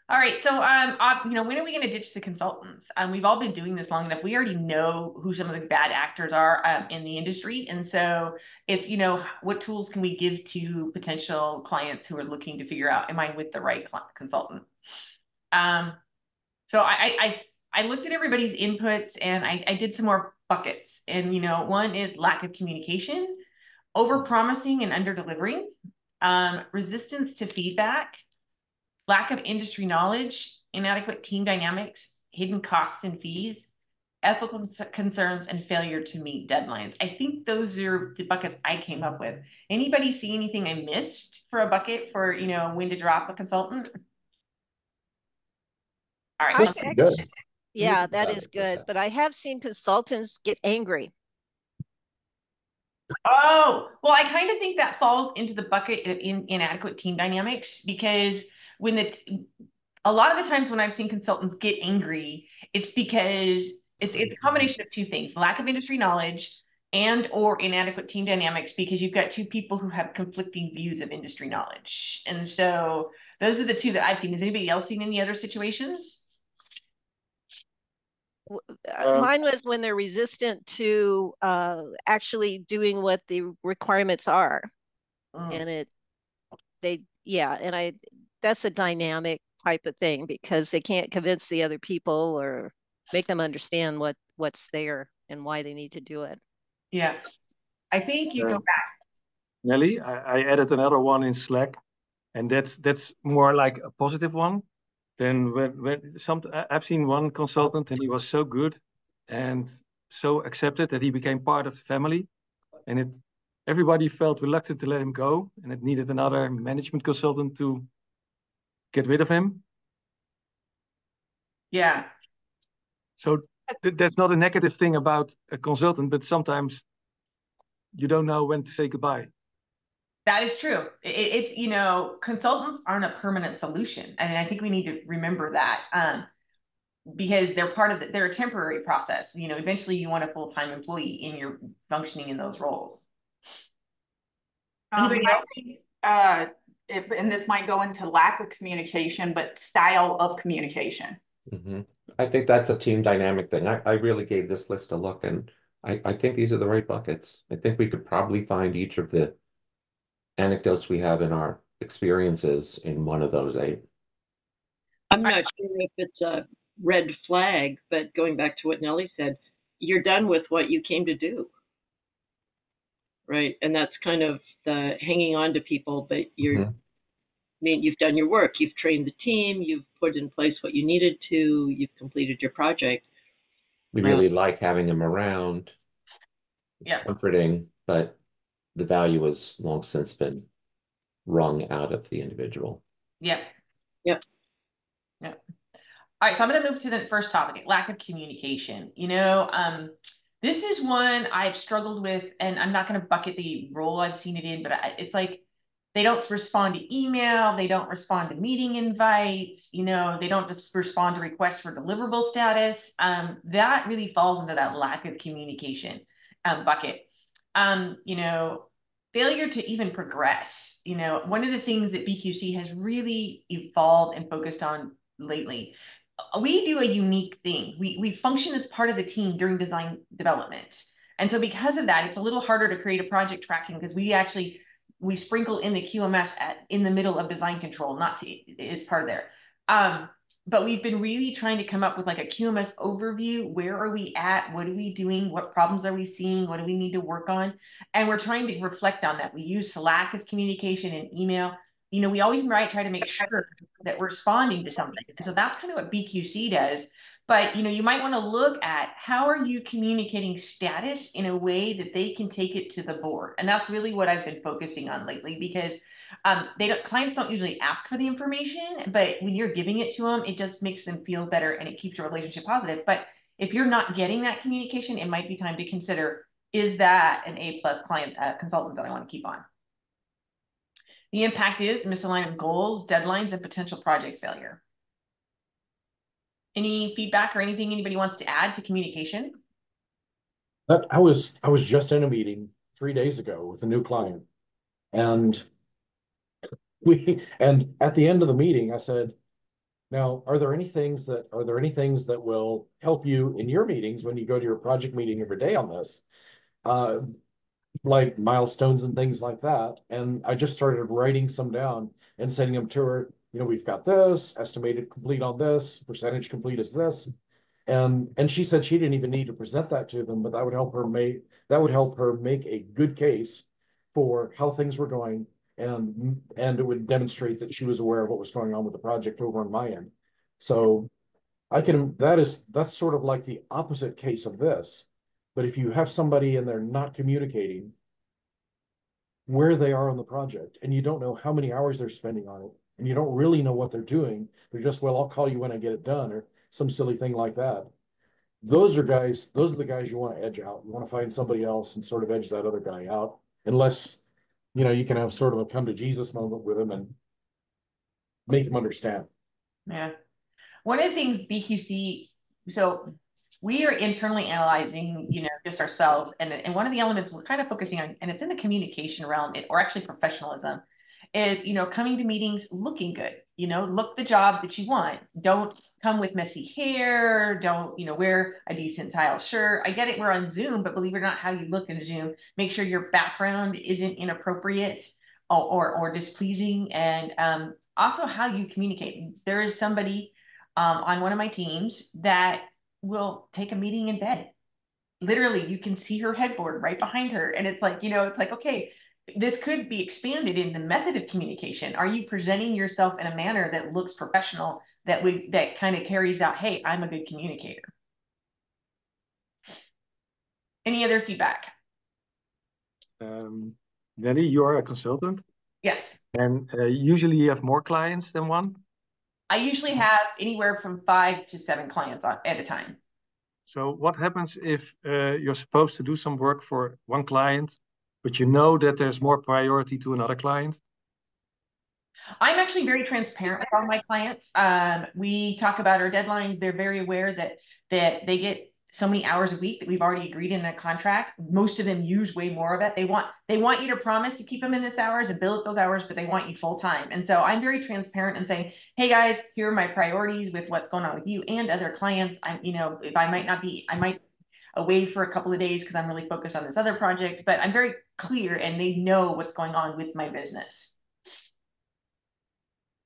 All right. So, when are we going to ditch the consultants? We've all been doing this long enough. We already know who some of the bad actors are in the industry, and so it's what tools can we give to potential clients who are looking to figure out, am I with the right consultant? Um, so I looked at everybody's inputs and I did some more buckets. And one is lack of communication, over promising and under delivering, resistance to feedback, lack of industry knowledge, inadequate team dynamics, hidden costs and fees, ethical concerns, and failure to meet deadlines. I think those are the buckets I came up with. Anybody see anything I missed for a bucket for, when to drop a consultant? All right. That's good. Yeah, that is good. But I have seen consultants get angry. Oh, well, I kind of think that falls into the bucket of inadequate team dynamics because a lot of the times when I've seen consultants get angry, it's because it's a combination of two things: lack of industry knowledge and or inadequate team dynamics, because you've got two people who have conflicting views of industry knowledge. And so those are the two that I've seen. Has anybody else seen any other situations? Mine was when they're resistant to actually doing what the requirements are. And that's a dynamic type of thing because they can't convince the other people or make them understand what's there and why they need to do it. Yeah. I think you go back. Nellie, I added another one in Slack, and that's more like a positive one. Then I've seen one consultant and he was so good and so accepted that he became part of the family, and everybody felt reluctant to let him go, and it needed another management consultant to get rid of him. Yeah. So that's not a negative thing about a consultant, but sometimes you don't know when to say goodbye. That is true. It's, consultants aren't a permanent solution. I mean, I think we need to remember that because they're a temporary process. Eventually you want a full-time employee in your functioning in those roles. I think, and this might go into lack of communication, but style of communication. Mm-hmm. I think that's a team dynamic thing. I really gave this list a look, and I think these are the right buckets. I think we could probably find each of the anecdotes we have in our experiences in one of those 8. I'm not sure if it's a red flag, but going back to what Nellie said, you're done with what you came to do. Right. And that's kind of the hanging on to people, but I mean, you've done your work, you've trained the team, you've put in place what you needed to, you've completed your project. We really like having them around. It's comforting, but the value has long since been wrung out of the individual. Yep. Yep. Yep. All right, so I'm going to move to the first topic, lack of communication. This is one I've struggled with, and I'm not going to bucket the role I've seen it in, but it's like they don't respond to email, they don't respond to meeting invites, they don't respond to requests for deliverable status. That really falls into that lack of communication bucket. Failure to even progress. One of the things that BQC has really evolved and focused on lately, we do a unique thing. We function as part of the team during design development. And so because of that, it's a little harder to create a project tracking because we sprinkle in the QMS in the middle of design control, is part of there. But we've been really trying to come up with like a QMS overview. Where are we at? What are we doing? What problems are we seeing? What do we need to work on? And we're trying to reflect on that. We use Slack as communication and email. We always try to make sure that we're responding to something. So that's kind of what BQC does. But, you might want to look at how are you communicating status in a way that they can take it to the board. And that's really what I've been focusing on lately because clients don't usually ask for the information, but when you're giving it to them, it just makes them feel better and it keeps your relationship positive. But if you're not getting that communication, it might be time to consider, is that an A+ client consultant that I want to keep on? The impact is misalignment of goals, deadlines, and potential project failure. Any feedback or anything anybody wants to add to communication? I was just in a meeting 3 days ago with a new client, and at the end of the meeting, I said, Now, are there any things that will help you in your meetings when you go to your project meeting every day on this? Like milestones and things like that. And I just started writing some down and sending them to her. You know, we've got this, estimated complete on this, percentage complete is this. And she said she didn't even need to present that to them, but that would help her make a good case for how things were going, and it would demonstrate that she was aware of what was going on with the project over on my end. So that's sort of like the opposite case of this. But if you have somebody and they're not communicating where they are on the project, and you don't know how many hours they're spending on it, and you don't really know what they're doing, they're just, well, I'll call you when I get it done, or some silly thing like that. Those are the guys you want to edge out. You want to find somebody else and sort of edge that other guy out, unless, you know, you can have sort of a come to Jesus moment with him and make him understand. Yeah. One of the things BQC, so we are internally analyzing, you know, just ourselves. And one of the elements we're kind of focusing on, and it's in the communication realm, or actually professionalism, is, you know, coming to meetings looking good, you know, look the job that you want. Don't come with messy hair. Don't, you know, wear a decent style shirt. I get it, we're on Zoom, but believe it or not, how you look in Zoom, make sure your background isn't inappropriate or displeasing. And also how you communicate. There is somebody on one of my teams that will take a meeting in bed. Literally, you can see her headboard right behind her. And it's like, you know, it's like, okay, this could be expanded in the method of communication. Are you presenting yourself in a manner that looks professional, that kind of carries out, hey, I'm a good communicator? Any other feedback? Nellie, you are a consultant. Yes. And usually you have more clients than one? I usually have anywhere from 5 to 7 clients at a time. So what happens if you're supposed to do some work for one client, but you know that there's more priority to another client? I'm actually very transparent with all my clients. We talk about our deadline. They're very aware that they get so many hours a week that we've already agreed in a contract. Most of them use way more of it. They want you to promise to keep them in this hours and bill at those hours, but they want you full time. And so I'm very transparent and saying, hey guys, here are my priorities with what's going on with you and other clients. You know, if I might away for a couple of days because I'm really focused on this other project, but I'm very clear and they know what's going on with my business.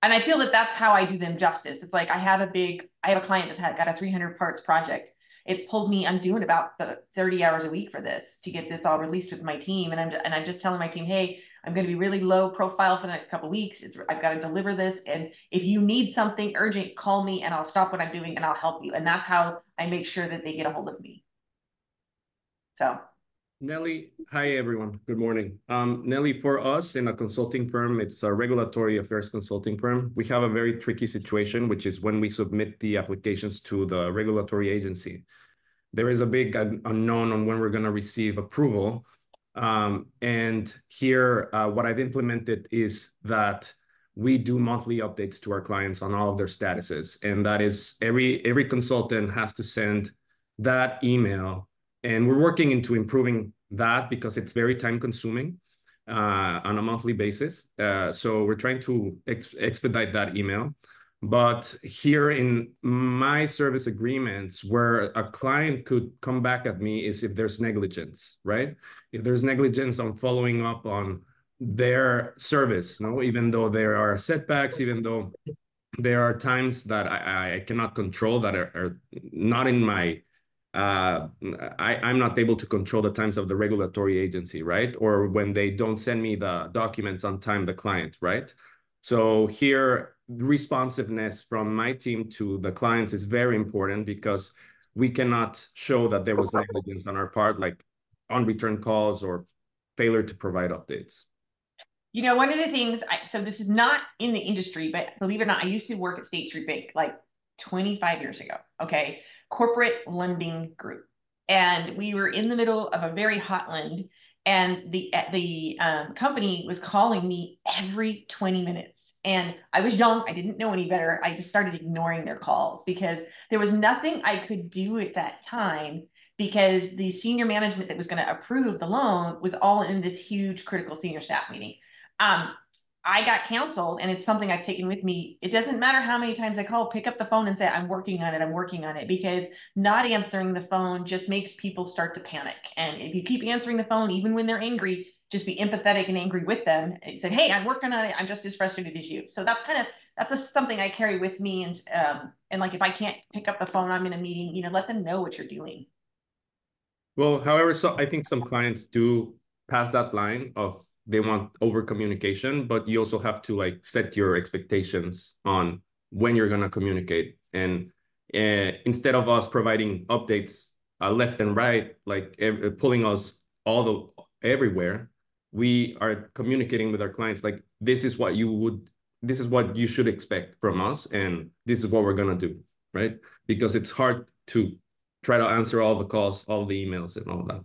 And I feel that that's how I do them justice. It's like I have a client that's got a 300 parts project. It's pulled me, I'm doing about 30 hours a week for this to get this all released with my team. And I'm just telling my team, hey, I'm going to be really low profile for the next couple of weeks. I've got to deliver this. And if you need something urgent, call me and I'll stop what I'm doing and I'll help you. And that's how I make sure that they get a hold of me. So. Nellie, hi everyone. Good morning. Nellie, for us in a consulting firm, it's a regulatory affairs consulting firm. We have a very tricky situation, which is when we submit the applications to the regulatory agency. There is a big unknown on when we're going to receive approval. And here, what I've implemented is that we do monthly updates to our clients on all of their statuses. And that is every consultant has to send that email. And we're working into improving that because it's very time consuming on a monthly basis. So we're trying to expedite that email. But here in my service agreements, where a client could come back at me is if there's negligence, right? If there's negligence on following up on their service, no, even though there are setbacks, even though there are times that I cannot control that are not in my I'm not able to control the times of the regulatory agency, right? Or when they don't send me the documents on time, the client, right? So here, responsiveness from my team to the clients is very important because we cannot show that there was negligence on our part, like unreturned calls or failure to provide updates. You know, one of the things, so this is not in the industry, but believe it or not, I used to work at State Street Bank like 25 years ago, okay? Corporate lending group. And we were in the middle of a very hot lend, and the company was calling me every 20 minutes. And I was young, I didn't know any better. I just started ignoring their calls because there was nothing I could do at that time because the senior management that was going to approve the loan was all in this huge critical senior staff meeting. I got canceled, and it's something I've taken with me. It doesn't matter how many times I call, pick up the phone and say, I'm working on it, because not answering the phone just makes people start to panic. And if you keep answering the phone, even when they're angry, just be empathetic and angry with them. And say, hey, I'm working on it. I'm just as frustrated as you. So that's something I carry with me. And like, if I can't pick up the phone, I'm in a meeting, let them know what you're doing. Well, however, I think some clients do pass that line of they want over communication, but you also have to like set your expectations on when you're going to communicate. And instead of us providing updates left and right, like pulling us everywhere, we are communicating with our clients like, this is what you should expect from us, and this is what we're going to do, right? Because it's hard to try to answer all the calls, all the emails, and all that.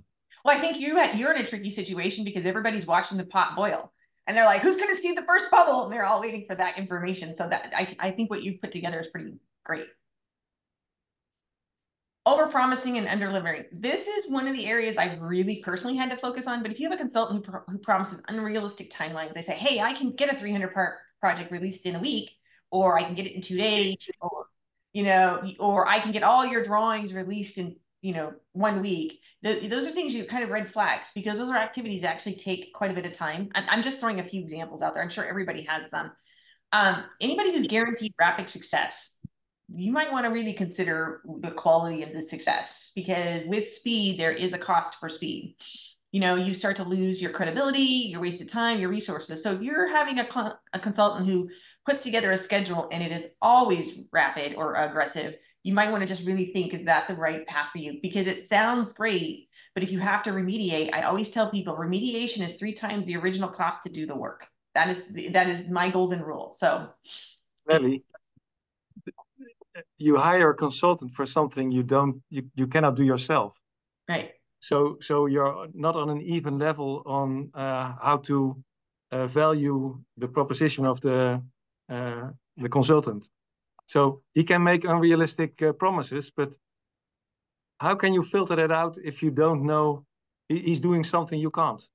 Well, I think you're in a tricky situation because everybody's watching the pot boil, and they're like, who's going to see the first bubble? And they're all waiting for that information. So that I think what you've put together is pretty great. Over-promising and under-delivering. This is one of the areas I really personally had to focus on. But if you have a consultant who promises unrealistic timelines, they say, hey, I can get a 300-part project released in a week, or I can get it in 2 days, or I can get all your drawings released in 1 week. Those are things you kind of red flags, because those are activities that actually take quite a bit of time. I'm just throwing a few examples out there. I'm sure everybody has them. Anybody who's guaranteed rapid success, you might want to really consider the quality of the success, because with speed, there is a cost for speed. You start to lose your credibility, your wasted time, your resources. So if you're having a consultant who puts together a schedule and it is always rapid or aggressive, you might want to just really think, is that the right path for you? Because it sounds great, but if you have to remediate, I always tell people remediation is 3 times the original cost to do the work. That is my golden rule. So, Nellie, you hire a consultant for something you cannot do yourself. Right. So you're not on an even level on how to value the proposition of the consultant. So he can make unrealistic promises, but how can you filter that out if you don't know he's doing something you can't?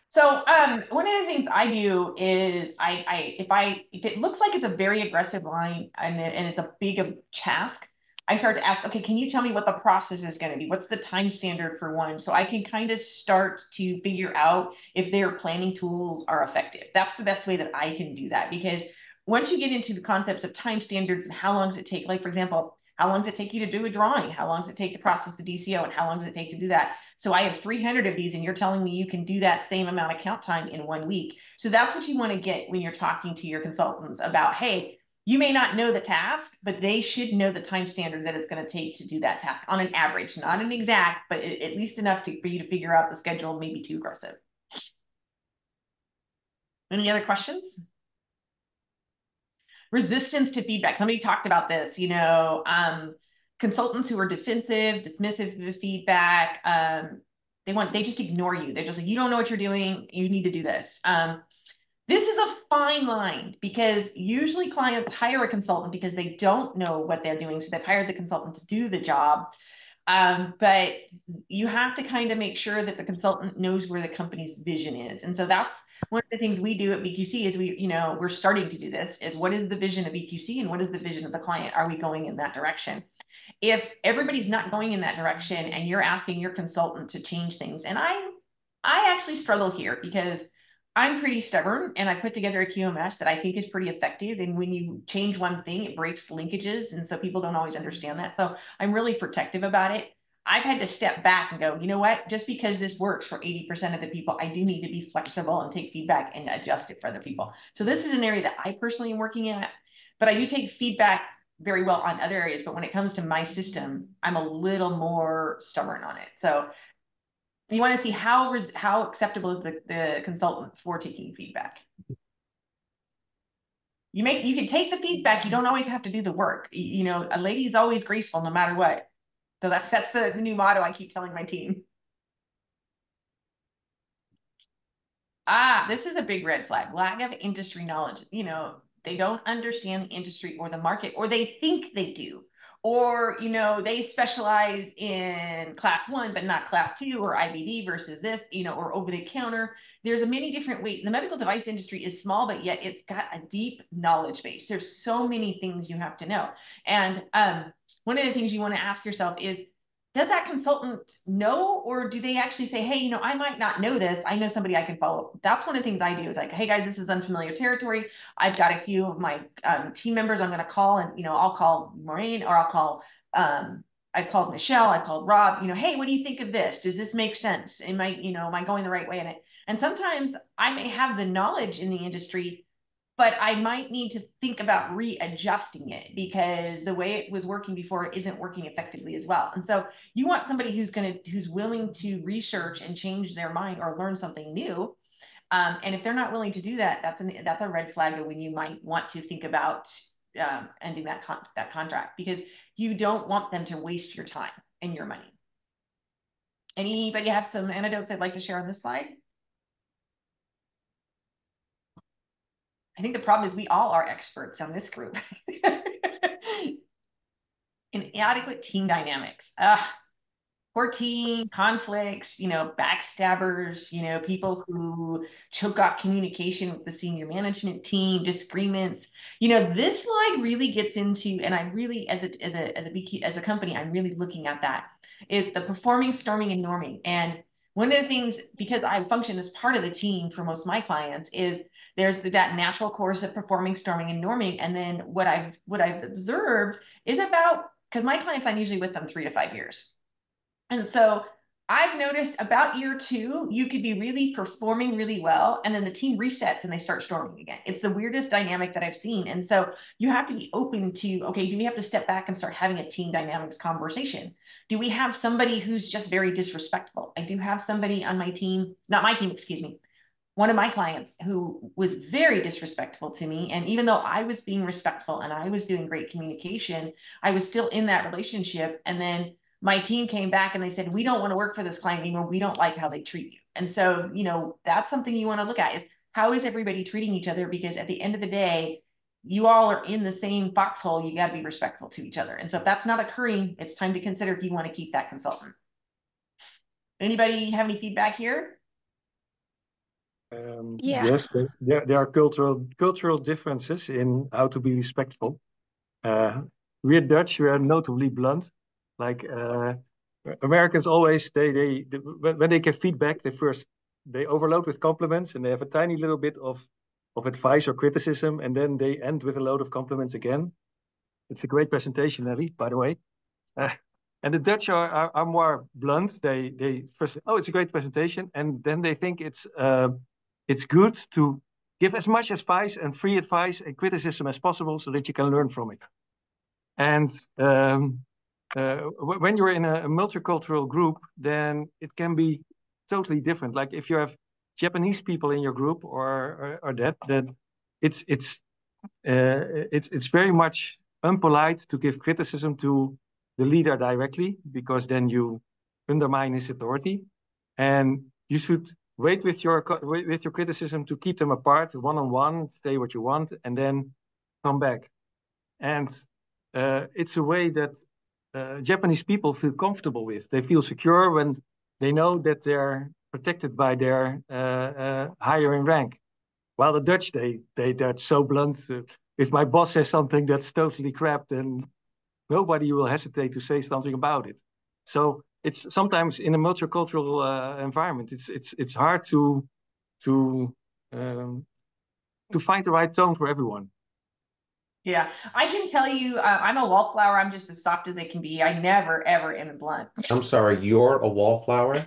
So one of the things I do is if it looks like it's a very aggressive line and it's a big task, I start to ask, okay, can you tell me what the process is going to be? What's the time standard for one? So I can kind of start to figure out if their planning tools are effective. That's the best way that I can do that, because once you get into the concepts of time standards and how long does it take, like, for example, how long does it take you to do a drawing? How long does it take to process the DCO? And how long does it take to do that? So I have 300 of these, and you're telling me you can do that same amount of count time in 1 week. So that's what you want to get when you're talking to your consultants about, hey, you may not know the task, but they should know the time standard that it's going to take to do that task on an average, not an exact, but at least enough for you to figure out the schedule, maybe too aggressive. Any other questions? Resistance to feedback. Somebody talked about this, consultants who are defensive, dismissive of feedback. They just ignore you. They're just like, you don't know what you're doing. You need to do this. This is a fine line, because usually clients hire a consultant because they don't know what they're doing. So they've hired the consultant to do the job. But you have to kind of make sure that the consultant knows where the company's vision is. And so that's one of the things we do at BQC is we're starting to do this, is what is the vision of BQC and what is the vision of the client? Are we going in that direction? If everybody's not going in that direction and you're asking your consultant to change things, and I actually struggle here because I'm pretty stubborn, and I put together a QMS that I think is pretty effective. And when you change one thing, it breaks linkages. And so people don't always understand that. So I'm really protective about it. I've had to step back and go, you know what, just because this works for 80% of the people, I do need to be flexible and take feedback and adjust it for other people. So this is an area that I personally am working at, but I do take feedback very well on other areas. But when it comes to my system, I'm a little more stubborn on it. So you want to see how acceptable is the consultant for taking feedback. You can take the feedback. You don't always have to do the work. A lady is always graceful no matter what. So that's the new motto I keep telling my team. This is a big red flag. Lack of industry knowledge. They don't understand the industry or the market, or they think they do, or, you know, they specialize in class 1, but not class 2, or IBD versus this, you know, or over the counter. There's a many different ways. The medical device industry is small, but yet it's got a deep knowledge base. There's so many things you have to know. And one of the things you want to ask yourself is, does that consultant know, or do they actually say, hey, you know, I might not know this. I know somebody I can follow. That's one of the things I do is like, hey guys, this is unfamiliar territory. I've got a few of my team members I'm going to call, and, you know, I'll call Maureen, or I'll call, I called Michelle, I called Rob, you know, hey, what do you think of this? Does this make sense? Am I going the right way in it? And sometimes I may have the knowledge in the industry, but I might need to think about readjusting it because the way it was working before isn't working effectively as well. And so you want somebody who's willing to research and change their mind or learn something new. And if they're not willing to do that, that's a red flag of when you might want to think about ending that contract, because you don't want them to waste your time and your money. Anybody have some anecdotes they'd like to share on this slide? I think the problem is we all are experts on this group. Inadequate team dynamics. Poor team, conflicts, you know, backstabbers, you know, people who choke off communication with the senior management team, disagreements. You know, this slide really gets into, and I really, as a company, I'm really looking at that, is the performing, storming, and norming. And one of the things, because I function as part of the team for most of my clients, is there's that natural course of performing, storming, and norming. And then what I've observed is about, because my clients, I'm usually with them 3 to 5 years. And so I've noticed about year 2, you could be really performing really well, and then the team resets and they start storming again. It's the weirdest dynamic that I've seen. And so you have to be open to, okay, do we have to step back and start having a team dynamics conversation? Do we have somebody who's just very disrespectful? I do have somebody on my team, not my team, excuse me, one of my clients who was very disrespectful to me. And even though I was being respectful and I was doing great communication, I was still in that relationship. And then my team came back and they said, we don't want to work for this client anymore. We don't like how they treat you. And so, you know, that's something you want to look at, is how is everybody treating each other? Because at the end of the day, you all are in the same foxhole. You got to be respectful to each other. And so if that's not occurring, it's time to consider if you want to keep that consultant. Anybody have any feedback here? Yeah. Yes, there are cultural differences in how to be respectful. We're Dutch, we are notably blunt. Like Americans always, when they get feedback, they overload with compliments, and they have a tiny little bit of advice or criticism, and then they end with a load of compliments again. It's a great presentation, Nellie, by the way. And the Dutch are more blunt. They first, oh, it's a great presentation, and then they think it's good to give as much advice and free advice and criticism as possible so that you can learn from it. And when you're in a multicultural group, then it can be totally different. Like if you have Japanese people in your group or that, then it's very much unpolite to give criticism to the leader directly, because then you undermine his authority. And you should wait with your criticism to keep them apart, one-on-one, say what you want, and then come back. And it's a way that Japanese people feel comfortable with. They feel secure when they know that they're protected by their higher in rank. While the Dutch, they're so blunt. If my boss says something that's totally crap, then nobody will hesitate to say something about it. So it's sometimes in a multicultural environment, it's hard to find the right tone for everyone. Yeah, I can tell you, I'm a wallflower. I'm just as soft as they can be. I never, ever am blunt. I'm sorry, you're a wallflower?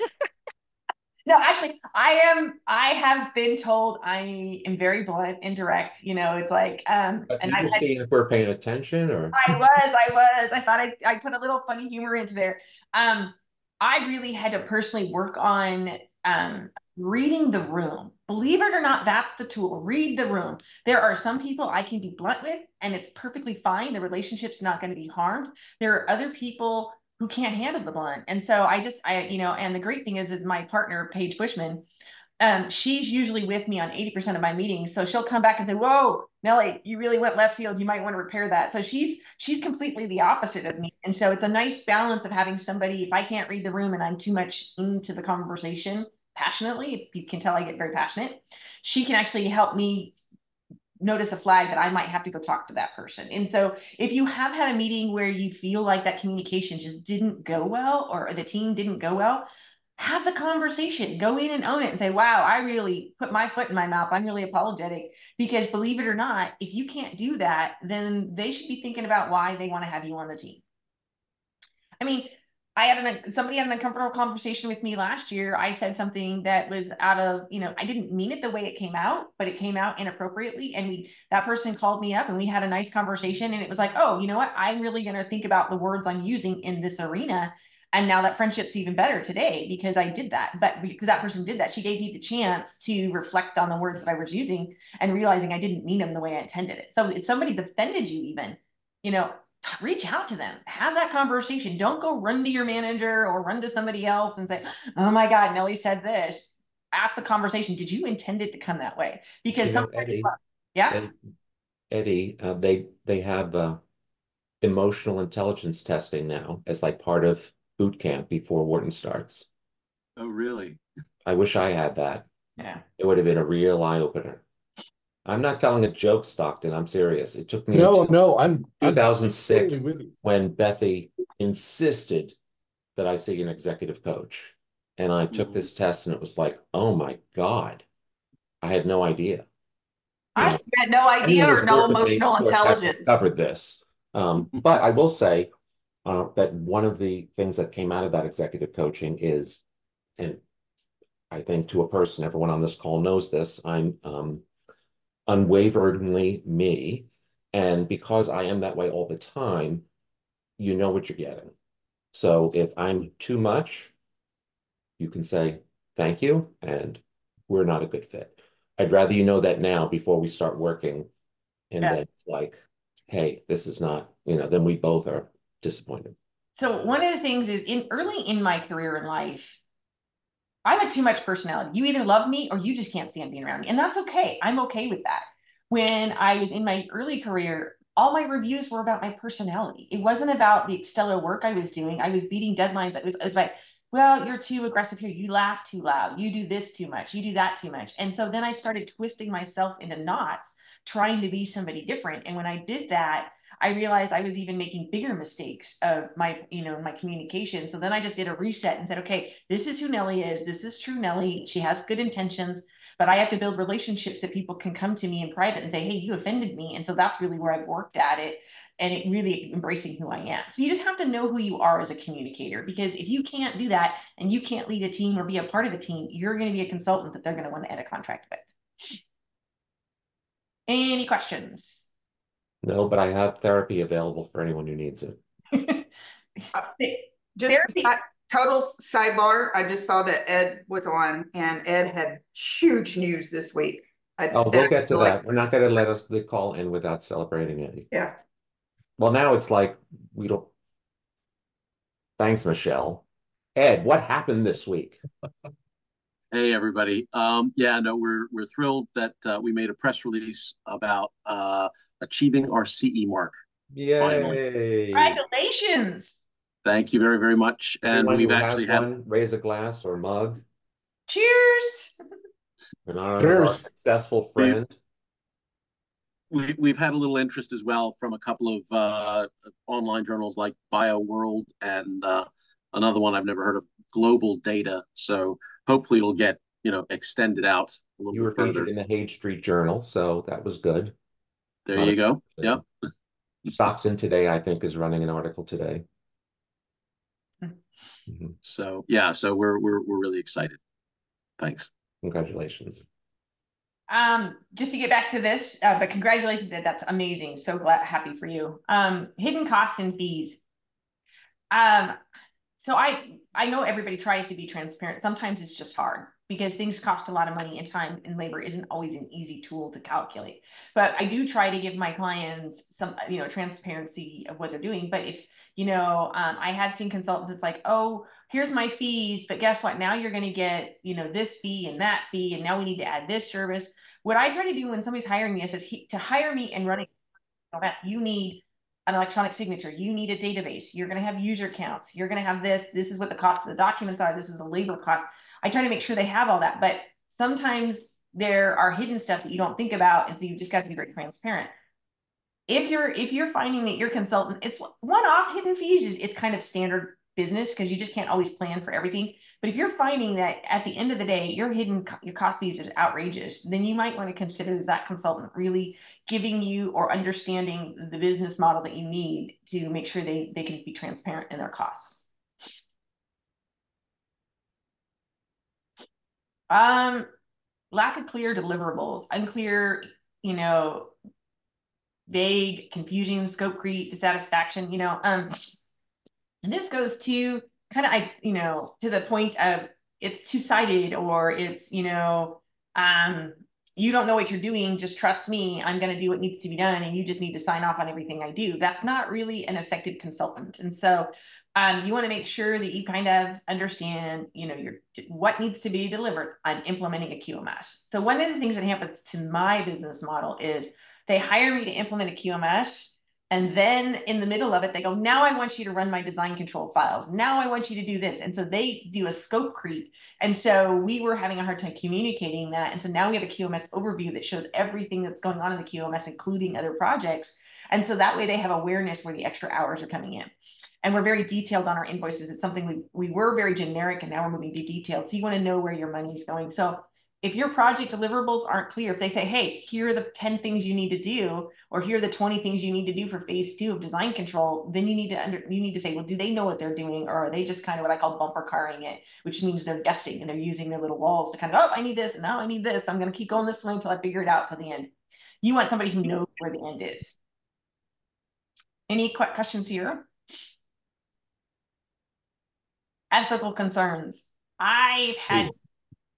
No, actually, I have been told I am very blunt and direct. You know, it's like, and you just seeing if we're paying attention, or? I was. I thought I put a little funny humor into there. I really had to personally work on reading the room. Believe it or not, that's the tool. Read the room. There are some people I can be blunt with, and it's perfectly fine. The relationship's not going to be harmed. There are other people who can't handle the blunt. And so you know, and the great thing is my partner, Paige Bushman, she's usually with me on 80% of my meetings. So she'll come back and say, whoa, Nellie, you really went left field. You might want to repair that. So she's completely the opposite of me. And so it's a nice balance of having somebody, if I can't read the room and I'm too much into the conversation passionately, if you can tell I get very passionate, she can actually help me notice a flag that I might have to go talk to that person. And so if you have had a meeting where you feel like that communication just didn't go well, or the team didn't go well, have the conversation, go in and own it and say, wow, I really put my foot in my mouth. I'm really apologetic, because believe it or not, if you can't do that, then they should be thinking about why they want to have you on the team. I mean, somebody had an uncomfortable conversation with me last year. I said something that was out of, I didn't mean it the way it came out, but it came out inappropriately. And that person called me up and we had a nice conversation. And it was like, oh, you know what? I'm really going to think about the words I'm using in this arena. And now that friendship's even better today because I did that. But because that person did that, she gave me the chance to reflect on the words that I was using and realizing I didn't mean them the way I intended it. So if somebody's offended you even, reach out to them, have that conversation. Don't go run to your manager or run to somebody else and say, oh my God, Nellie said this. Ask the conversation. Did you intend it to come that way? Because Eddie, yeah. Eddie, they have emotional intelligence testing now as like part of boot camp before Wharton starts. Oh, really? I wish I had that. Yeah. It would have been a real eye opener. I'm not telling a joke, Stockton. I'm serious. It took me I'm 2006 totally when Bethy insisted that I see an executive coach. And I took this test and it was like, oh my God, I had no idea. I had no idea or no emotional intelligence. Discovered this. But I will say that one of the things that came out of that executive coaching is, and I think to a person, everyone on this call knows this, I'm unwaveringly me. And because I am that way all the time, you know what you're getting. So if I'm too much, you can say, thank you, and we're not a good fit. I'd rather you know that now before we start working. And then it's like, hey, this is not, then we both are disappointed. So one of the things is early in my career in life, I have a too much personality. You either love me or you just can't stand being around me. And that's okay. I'm okay with that. When I was in my early career, all my reviews were about my personality. It wasn't about the stellar work I was doing. I was beating deadlines. It was like, well, you're too aggressive here. You laugh too loud. You do this too much. You do that too much. And so then I started twisting myself into knots, trying to be somebody different. And when I did that, I realized I was even making bigger mistakes of my communication. So then I just did a reset and said, okay, this is who Nellie is. This is true Nellie. She has good intentions, but I have to build relationships that people can come to me in private and say, hey, you offended me. And so that's really where I've worked at it, and it really embracing who I am. So you just have to know who you are as a communicator, because if you can't do that and you can't lead a team or be a part of a team, you're going to be a consultant that they're going to want to end a contract with. Any questions? No, but I have therapy available for anyone who needs it. Total sidebar. I just saw that Ed was on, and Ed had huge news this week. We'll get to that. We're not going to let the call end without celebrating Eddie. Yeah. Well, now it's like we don't. Thanks, Michelle. Ed, what happened this week? Hey, everybody. We're thrilled that we made a press release about achieving our CE mark. Yay! Finally. Congratulations! Thank you very, very much. And we've actually had raise a glass or mug. Cheers! In honor of our successful friend. We've had a little interest as well from a couple of online journals like BioWorld and another one I've never heard of, Global Data. So hopefully it'll get extended out a little bit further. You were featured in the Hage Street Journal, so that was good. There you go. Yep. Stockton Today, I think, is running an article today. So yeah, so we're really excited. Thanks. Congratulations. Just to get back to this, but congratulations, Ed. That's amazing. So happy for you. Hidden costs and fees. So I know everybody tries to be transparent. Sometimes it's just hard because things cost a lot of money, and time and labor isn't always an easy tool to calculate. But I do try to give my clients some, transparency of what they're doing. But if, I have seen consultants, it's like, oh, here's my fees, but guess what? Now you're going to get, this fee and that fee, and now we need to add this service. What I try to do when somebody's hiring me is to hire me and running, you need an electronic signature, you need a database, you're going to have user counts, you're going to have this is what the cost of the documents are, this is the labor cost. I try to make sure they have all that, but sometimes there are hidden stuff that you don't think about, and so you just got to be very transparent. If you're finding that your consultant, it's one-off hidden fees, it's kind of standard business because you just can't always plan for everything. But if you're finding that at the end of the day, your cost fees is outrageous, then you might want to consider, is that consultant really giving you or understanding the business model that you need to make sure they can be transparent in their costs. Lack of clear deliverables, unclear, vague, confusing, scope creep, dissatisfaction, and this goes to kind of, to the point of it's two-sided, or it's, you don't know what you're doing, just trust me, I'm going to do what needs to be done, and you just need to sign off on everything I do. That's not really an effective consultant. And so you want to make sure that you kind of understand, what needs to be delivered on implementing a QMS. So one of the things that happens to my business model is they hire me to implement a QMS, and then in the middle of it, they go, now I want you to run my design control files. Now I want you to do this. And so they do a scope creep. And so we were having a hard time communicating that. And so now we have a QMS overview that shows everything that's going on in the QMS, including other projects. And so that way they have awareness where the extra hours are coming in. And we're very detailed on our invoices. It's something we were very generic, and now we're moving to detailed. So you want to know where your money is going. So if your project deliverables aren't clear, if they say, hey, here are the 10 things you need to do, or here are the 20 things you need to do for phase 2 of design control, then you need to say, well, do they know what they're doing, or are they just kind of what I call bumper carring it, which means they're guessing and they're using their little walls to kind of, oh, I need this, and now I need this. I'm going to keep going this way until I figure it out to the end. You want somebody who knows where the end is. Any questions here? Ethical concerns. I've had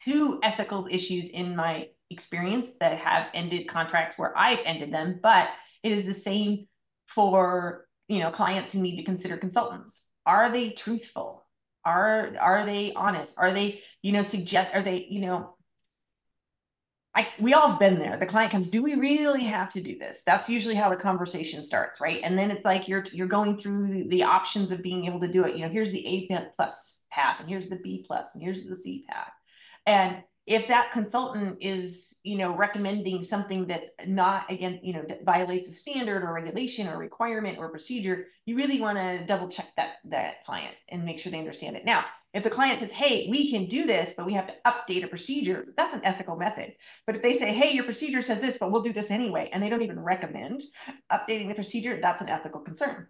2 ethical issues in my experience that have ended contracts where I've ended them, but it is the same for, clients who need to consider consultants. Are they truthful? Are they honest? Are they, we all have been there. The client comes, do we really have to do this? That's usually how the conversation starts, right? And then it's like you're going through the options of being able to do it. Here's the A+ path, and here's the B+, and here's the C path. And if that consultant is, recommending something that's not, again, that violates a standard or regulation or requirement or procedure, you really want to double check that client and make sure they understand it. Now, if the client says, hey, we can do this, but we have to update a procedure, that's an ethical method. But if they say, hey, your procedure says this, but we'll do this anyway, and they don't even recommend updating the procedure, that's an ethical concern.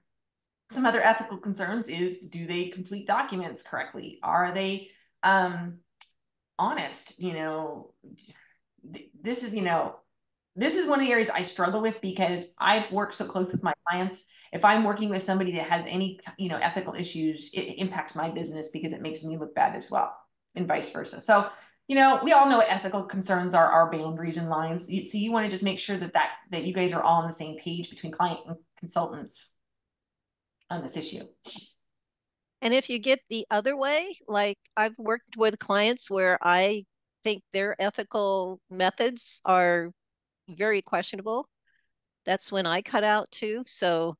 Some other ethical concerns is, do they complete documents correctly? Are they honest? This is one of the areas I struggle with, because I've worked so close with my clients. If I'm working with somebody that has any, ethical issues, it impacts my business because it makes me look bad as well, and vice versa. So, we all know what ethical concerns are, our boundaries and lines. So you want to just make sure that you guys are all on the same page between client and consultants on this issue. And if you get the other way, like I've worked with clients where I think their ethical methods are very questionable, that's when I cut out too. So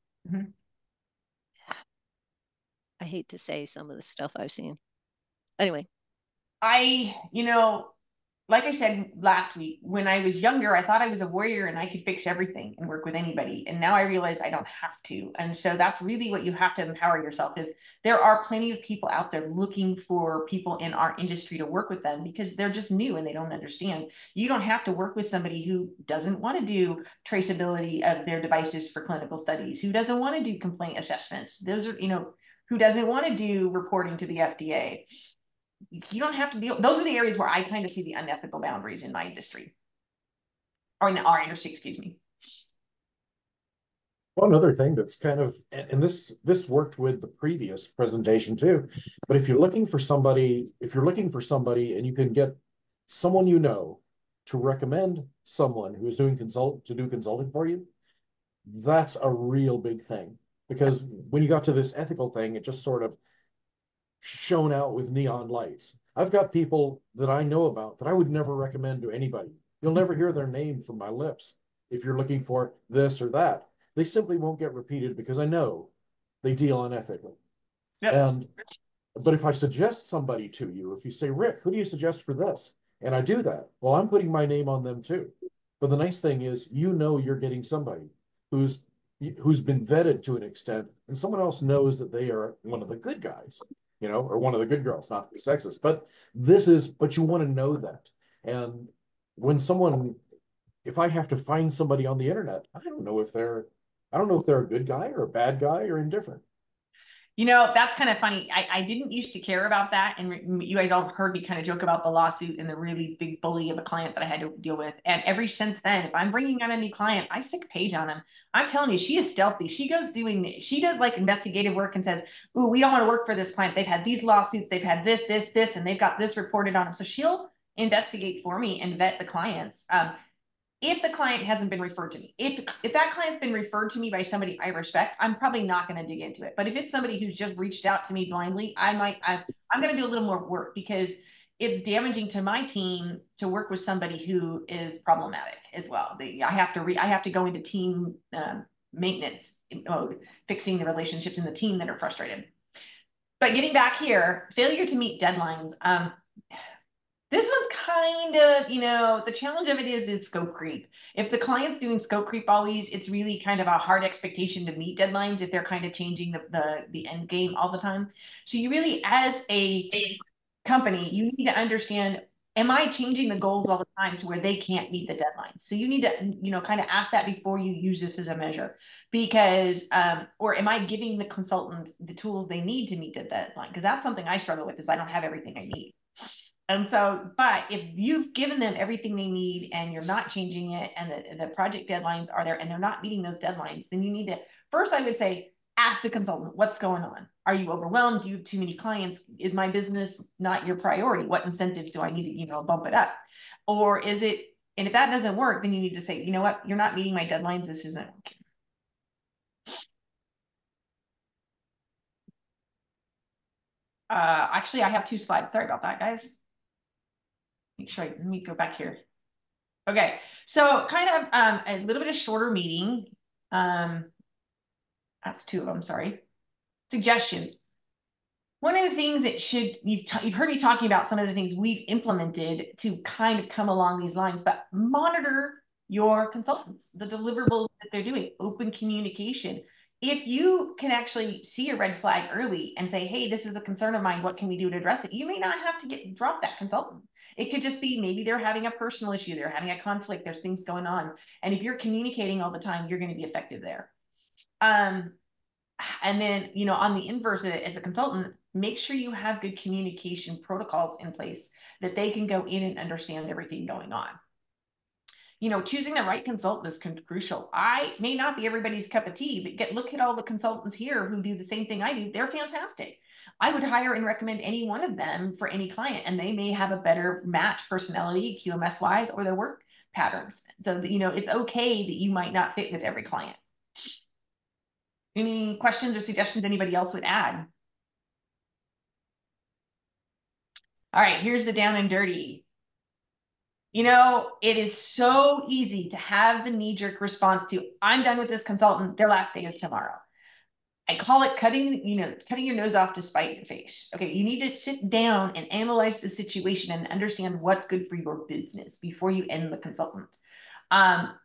I hate to say some of the stuff I've seen. Anyway. Like I said last week, when I was younger, I thought I was a warrior and I could fix everything and work with anybody. And now I realize I don't have to. And so that's really what you have to empower yourself is there are plenty of people out there looking for people in our industry to work with them because they're just new and they don't understand. You don't have to work with somebody who doesn't want to do traceability of their devices for clinical studies, who doesn't want to do complaint assessments. Those are, who doesn't want to do reporting to the FDA. You don't have to be, those are the areas where I kind of see the unethical boundaries in my industry, or in our industry, excuse me. One other thing that's kind of, and this worked with the previous presentation too, but if you're looking for somebody and you can get someone to recommend someone who is doing consulting for you, that's a real big thing. Because when you got to this ethical thing, it just sort of shone out with neon lights. I've got people that I know about that I would never recommend to anybody You'll never hear their name from my lips. If you're looking for this or that, they simply won't get repeated because I know they deal unethically. Yep. But if I suggest somebody to you, if you say, Rick, who do you suggest for this? And I do that, well, I'm putting my name on them too. But the nice thing is, you know, you're getting somebody who's been vetted to an extent, and someone else knows that they are one of the good guys, you know, or one of the good girls, not to be sexist, but you want to know that. And when if I have to find somebody on the internet, I don't know if they're a good guy or a bad guy or indifferent. You know, that's kind of funny. I didn't used to care about that. And you guys all heard me kind of joke about the lawsuit and the really big bully of a client that I had to deal with. And ever since then, if I'm bringing on a new client, I stick a page on them. I'm telling you, she is stealthy. She does like investigative work and says, ooh, we don't want to work for this client. They've had these lawsuits. They've had this, and they've got this reported on them. So she'll investigate for me and vet the clients. If the client hasn't been referred to me, if that client's been referred to me by somebody I respect, I'm probably not going to dig into it. But if it's somebody who's just reached out to me blindly, I'm going to do a little more work, because it's damaging to my team to work with somebody who is problematic as well. I have to go into team maintenance mode, fixing the relationships in the team that are frustrated. But getting back here, failure to meet deadlines. This one's kind of, you know, the challenge of it is scope creep. If the client's doing scope creep always, it's really kind of a hard expectation to meet deadlines if they're kind of changing the end game all the time. So you really, as a company, you need to understand, am I changing the goals all the time to where they can't meet the deadlines? So you need to, you know, kind of ask that before you use this as a measure, because, or am I giving the consultant the tools they need to meet the deadline? Because that's something I struggle with, is I don't have everything I need. And so, but if you've given them everything they need and you're not changing it, and the project deadlines are there and they're not meeting those deadlines, then you need to, first I would say, ask the consultant, what's going on? Are you overwhelmed? Do you have too many clients? Is my business not your priority? What incentives do I need to, you know, bump it up? Or is it, and if that doesn't work, then you need to say, you know what, you're not meeting my deadlines. This isn't working. Actually, I have 2 slides. Sorry about that, guys. Make sure let me go back here. Okay, so kind of a little bit of shorter meeting. That's 2 of them, sorry. Suggestions. One of the things that you've heard me talking about some of the things we've implemented to kind of come along these lines, but monitor your consultants, the deliverables that they're doing, open communication. If you can actually see a red flag early and say, hey, this is a concern of mine, what can we do to address it? You may not have to drop that consultant. It could just be, maybe they're having a personal issue, they're having a conflict, there's things going on. And if you're communicating all the time, you're going to be effective there. And then, you know, on the inverse, as a consultant, make sure you have good communication protocols in place that they can go in and understand everything going on. You know, choosing the right consultant is crucial. I may not be everybody's cup of tea, but look at all the consultants here who do the same thing I do. They're fantastic. I would hire and recommend any one of them for any client, and they may have a better match personality, QMS wise, or their work patterns. So, you know, it's okay that you might not fit with every client. Any questions or suggestions anybody else would add? All right, here's the down and dirty. You know, it is so easy to have the knee-jerk response to, I'm done with this consultant, their last day is tomorrow. I call it cutting your nose off to spite your face. Okay, you need to sit down and analyze the situation and understand what's good for your business before you end the consultant.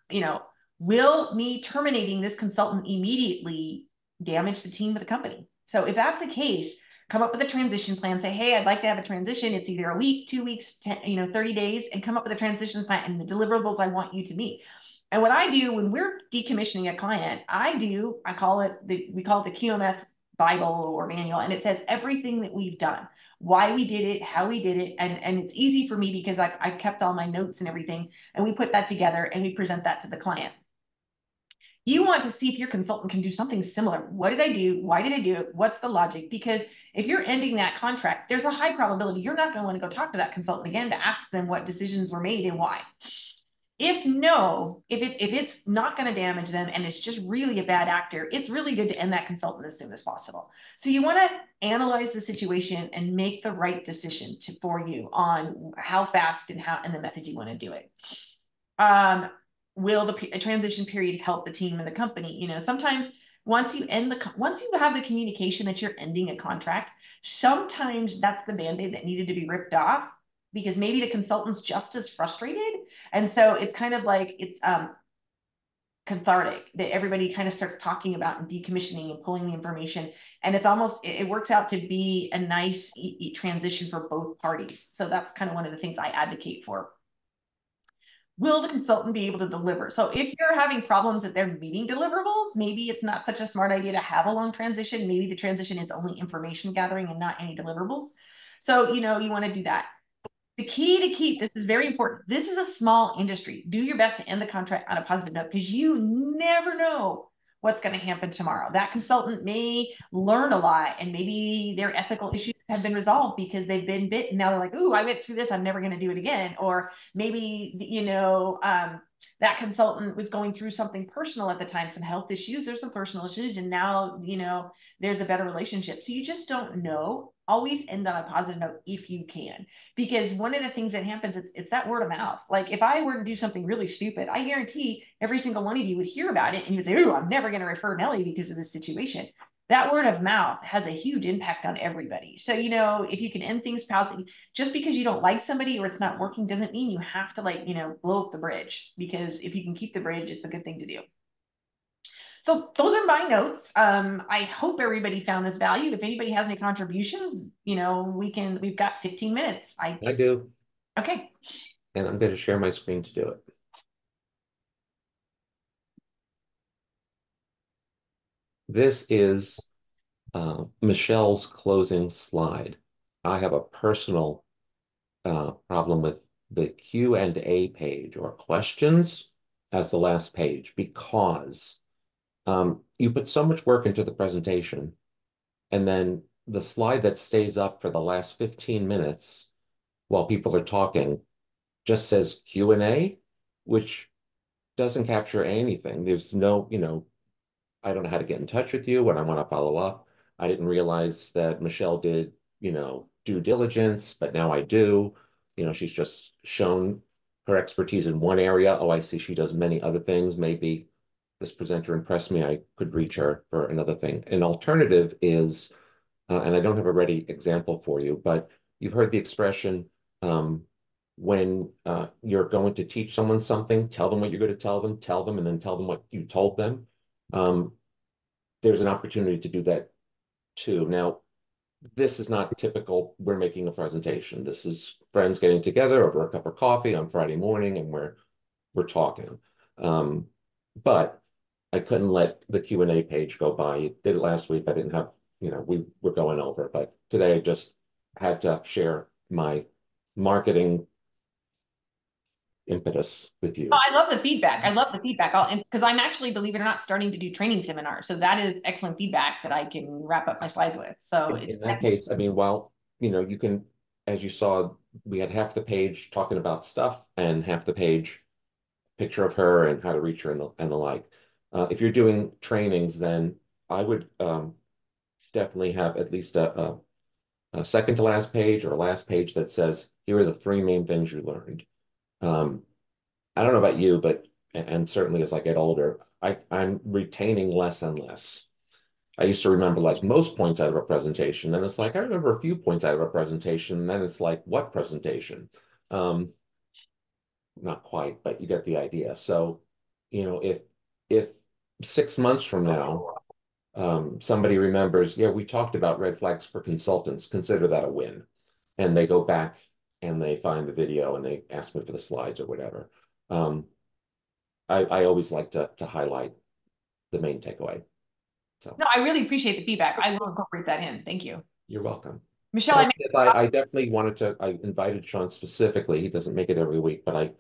You know, will me terminating this consultant immediately damage the team of the company? So if that's the case, come up with a transition plan. Say, hey, I'd like to have a transition. It's either a week, 2 weeks, 10, 30 days, and come up with a transition plan and the deliverables I want you to meet. And what I do when we're decommissioning a client, we call it the QMS Bible or manual, and it says everything that we've done, why we did it, how we did it, and it's easy for me because I've kept all my notes and everything, and we put that together and we present that to the client. You want to see if your consultant can do something similar. What did I do? Why did I do it? What's the logic? Because if you're ending that contract, there's a high probability you're not going to want to go talk to that consultant again to ask them what decisions were made and why. If it's not going to damage them and it's just really a bad actor, it's really good to end that consultant as soon as possible. So you want to analyze the situation and make the right decision for you on how fast and the method you want to do it. will the transition period help the team and the company? You know, sometimes once you have the communication that you're ending a contract, sometimes that's the band-aid that needed to be ripped off because maybe the consultant's just as frustrated. And so it's kind of like it's cathartic that everybody kind of starts talking about and decommissioning and pulling the information. And it's almost, it works out to be a nice transition for both parties. So that's kind of one of the things I advocate for. Will the consultant be able to deliver? So if you're having problems that they're meeting deliverables, maybe it's not such a smart idea to have a long transition. Maybe the transition is only information gathering and not any deliverables. So, you know, you want to do that. The key to keep, this is very important. This is a small industry. Do your best to end the contract on a positive note because you never know what's going to happen tomorrow. That consultant may learn a lot and maybe their ethical issues have been resolved because they've been bit and now they're like, ooh, I went through this, I'm never going to do it again. Or maybe, you know, that consultant was going through something personal at the time, some health issues, there's some personal issues, and now, you know, there's a better relationship. So you just don't know. Always end on a positive note if you can, because one of the things that happens, it's that word of mouth. Like if I were to do something really stupid, I guarantee every single one of you would hear about it and you'd say, oh, I'm never going to refer Nellie because of this situation. That word of mouth has a huge impact on everybody. So, you know, if you can end things positive, just because you don't like somebody or it's not working doesn't mean you have to, like, you know, blow up the bridge, because if you can keep the bridge, it's a good thing to do. So those are my notes. I hope everybody found this value. If anybody has any contributions, you know, we've got 15 minutes. I do. Okay. And I'm going to share my screen to do it. This is Michelle's closing slide. I have a personal problem with the Q&A page or questions as the last page because you put so much work into the presentation, and then the slide that stays up for the last 15 minutes while people are talking just says Q&A, which doesn't capture anything. There's no, you know, I don't know how to get in touch with you when I want to follow up. I didn't realize that Michelle did, you know, due diligence, but now I do. You know, she's just shown her expertise in one area. Oh, I see she does many other things. Maybe this presenter impressed me. I could reach her for another thing. An alternative is, and I don't have a ready example for you, but you've heard the expression, when you're going to teach someone something, tell them what you're going to tell them, and then tell them what you told them. There's an opportunity to do that too. Now, this is not typical. We're making a presentation. This is friends getting together over a cup of coffee on Friday morning, and we're talking. But I couldn't let the Q&A page go by. You did it last week. I didn't have, you know, we were going over, but today I just had to share my marketing impetus with you. Oh, I love the feedback. I love the feedback. Because I'm actually, believe it or not, starting to do training seminars. So that is excellent feedback that I can wrap up my slides with. So in that case, I mean, while, you know, you can, as you saw, we had half the page talking about stuff and half the page picture of her and how to reach her and the like. If you're doing trainings, then I would definitely have at least a second to last page or a last page that says, here are the 3 main things you learned. I don't know about you, but, and certainly as I get older, I'm retaining less and less. I used to remember like most points out of a presentation. Then it's like, I remember a few points out of a presentation. And then it's like, what presentation? Not quite, but you get the idea. So, you know, if 6 months from now, somebody remembers, yeah, we talked about red flags for consultants, consider that a win. And they go back and they find the video and they ask me for the slides or whatever. I always like to highlight the main takeaway. So no, I really appreciate the feedback. I will incorporate that in. Thank you. You're welcome. Michelle, I definitely wanted to, I invited Sean specifically. He doesn't make it every week, but I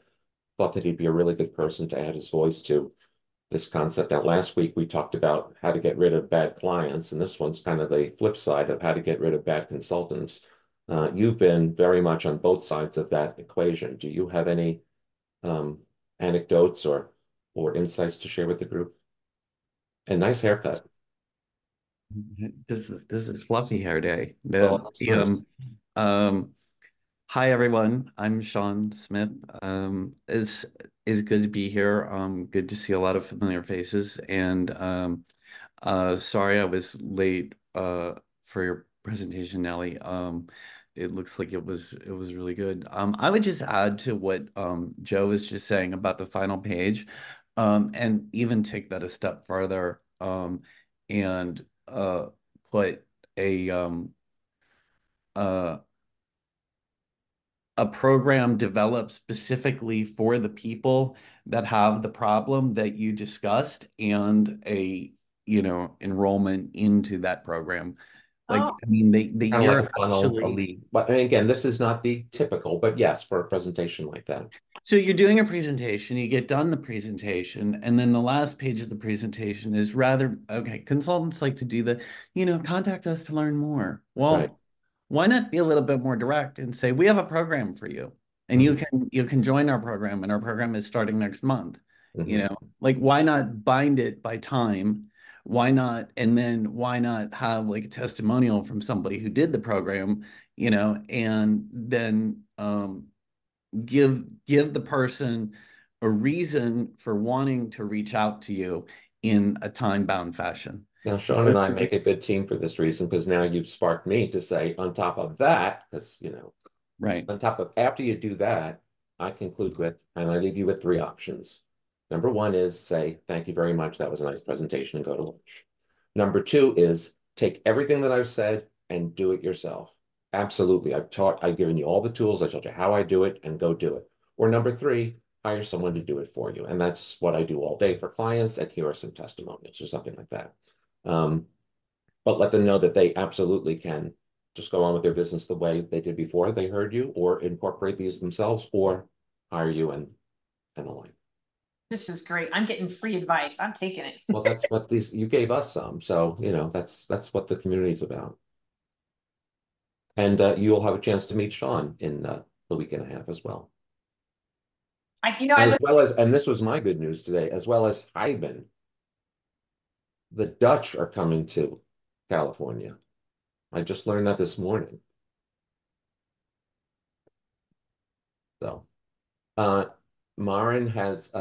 thought that he'd be a really good person to add his voice to this concept. Now, last week we talked about how to get rid of bad clients, and this one's kind of the flip side of how to get rid of bad consultants. You've been very much on both sides of that equation. Do you have any anecdotes or insights to share with the group? And nice haircut. This is fluffy hair day. Oh, Hi everyone, I'm Sean Smith. is good to be here. Good to see a lot of familiar faces. And sorry I was late for your presentation, Nellie. It looks like it was really good. I would just add to what Joe was just saying about the final page, and even take that a step further, and put uh, a program developed specifically for the people that have the problem that you discussed, and a enrollment into that program. Like, Oh. I mean, the Kind of year like a funnel, a actually. lead. But I mean, again, this is not the typical, but yes, for a presentation like that. So you're doing a presentation, you get done the presentation, and then the last page of the presentation is rather, okay, consultants like to do contact us to learn more. Well, Right. why not be a little bit more direct and say, we have a program for you, and you can join our program, and our program is starting next month. Like, why not bind it by time? Why not? And then why not have like a testimonial from somebody who did the program, and then give the person a reason for wanting to reach out to you in a time-bound fashion. Now, Sean and I make a good team for this reason, because now you've sparked me to say, on top of that, because, Right. on top of, after you do that, I conclude with, and I leave you with 3 options. Number 1 is say, thank you very much. That was a nice presentation, and go to lunch. Number 2 is take everything that I've said and do it yourself. Absolutely. I've given you all the tools. I told you how I do it, and go do it. Or number 3, hire someone to do it for you. And that's what I do all day for clients. And here are some testimonials or something like that. But let them know that they absolutely can just go on with their business the way they did before they heard you, or incorporate these themselves, or hire you and the like. This is great. I'm getting free advice. I'm taking it. Well, that's what you gave us some. So, that's what the community is about. And you'll have a chance to meet Sean in the week and a half as well. And this was my good news today, as well as Hyben. The Dutch are coming to California. I just learned that this morning. So, Maren has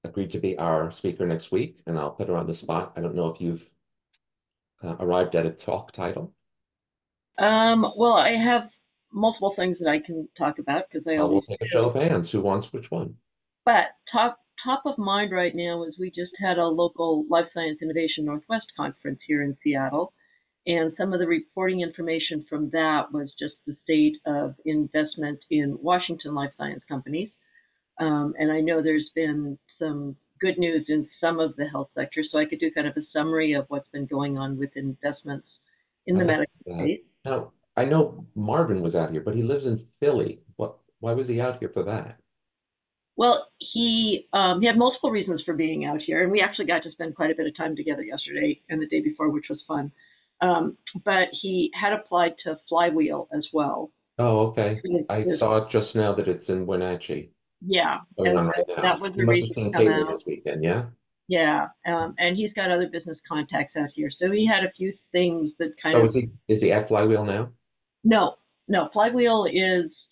agreed to be our speaker next week, and I'll put her on the spot. I don't know if you've arrived at a talk title. Well, I have multiple things that I can talk about, because I always We'll take a show of hands. Who wants which one? But top of mind right now is we just had a local Life Science Innovation Northwest conference here in Seattle, and some of the reporting information from that was just the state of investment in Washington life science companies. And I know there's been some good news in some of the health sector, so I could do kind of a summary of what's been going on with investments in the medical space. Now, I know Marvin was out here, but he lives in Philly. Why was he out here for that? Well, he had multiple reasons for being out here, and we actually got to spend quite a bit of time together yesterday and the day before, which was fun. But he had applied to Flywheel as well. Oh, okay. I saw it just now that it's in Wenatchee. Yeah, going on right now. that was the You must have reason seen to come Caitlin out. this weekend, yeah? Yeah, and he's got other business contacts out here, so he had a few things that kind Oh, of. is he at Flywheel now? No, Flywheel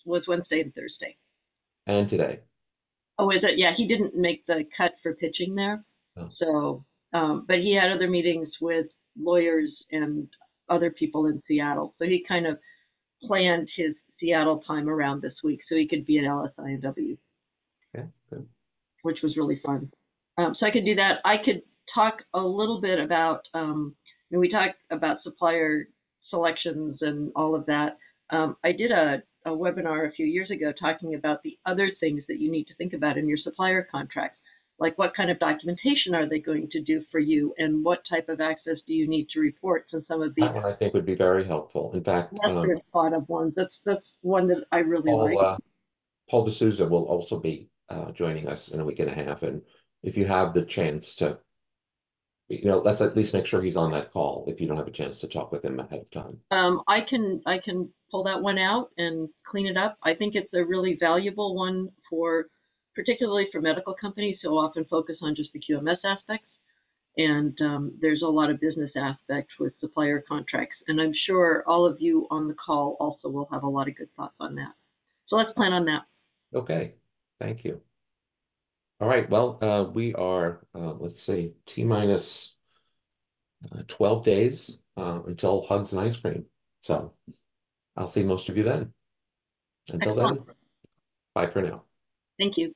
was Wednesday and Thursday. And today? Oh, is it? Yeah, he didn't make the cut for pitching there. Oh. So, but he had other meetings with lawyers and other people in Seattle. So he kind of planned his Seattle time around this week so he could be at LSIW. Okay, good. Which was really fun. So I could do that. I could talk a little bit about, we talked about supplier selections and all of that. I did a webinar a few years ago talking about the other things that you need to think about in your supplier contracts, like what kind of documentation are they going to do for you, and what type of access do you need to reports, and some of the That one I think would be very helpful. In fact, lesser thought of ones. That's one that I really like. Paul D'Souza will also be joining us in a week and a half, and if you have the chance to, let's at least make sure he's on that call if you don't have a chance to talk with him ahead of time. I can pull that one out and clean it up. I think it's a really valuable one particularly for medical companies who often focus on just the QMS aspects. And there's a lot of business aspects with supplier contracts. And I'm sure all of you on the call also will have a lot of good thoughts on that. So let's plan on that. Okay, thank you. All right. Well, we are, let's see, T-minus 12 days until Hugs and Ice Cream. So I'll see most of you then. Until then, bye for now. Thank you.